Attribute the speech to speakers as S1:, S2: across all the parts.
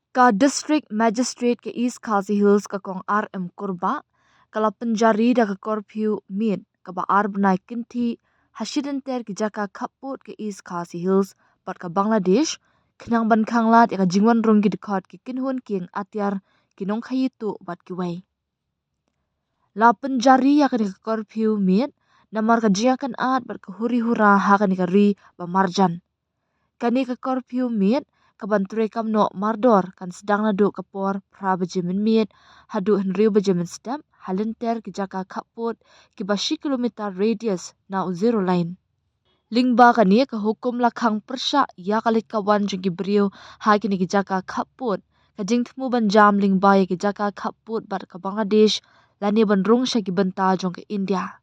S1: Ka District Magistrate ke East Khasi Hills ka kong RM Kurba, kala penjari da ka korpiu mit ka ba arbnai kinti hashiden ter ki jaka kaput ke East Khasi Hills pat ka Bangladesh, kinang ban khanglat ya ka jingwan rong ki dikot ki kinhun king atyar kinong khayitu bat ki wai. La penjari ya ka ni ka korpiu mit, namar ka jiakan at bat ka huri hura ha ka ni ka ri ba marjan. Kani ka korpiu mit, kabanture kam no mardor kan sedang nadu kapor pra bejemin mit hadu henriu bejemin sedam halinter ki jaka kaput ki bashi kilometer radius na zero line. Lingba kani ka hukum lakhang persya ya kali kawan jeng ki beriu ha kini ki jaka kaput ka jing temu banjam lingba ya ki jaka kaput bat ka Bangladesh lani bandrung sya ki benta jong ke India.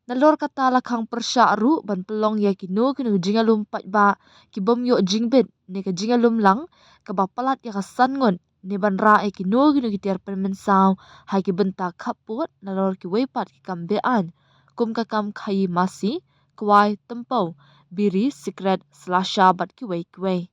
S1: Nalor kata lakhang persya ru ban pelong ya kinu jingalum pat ba ki bom yo jingbit ne ka jingalum lang ka ba palat ya ka sangon ne ban ra e kinu ki tiar permen saw hai ki benta kaput nalor ki weipat ki kambean kum ka kam khayi masi kwai tempau biri secret slasha bat ki wei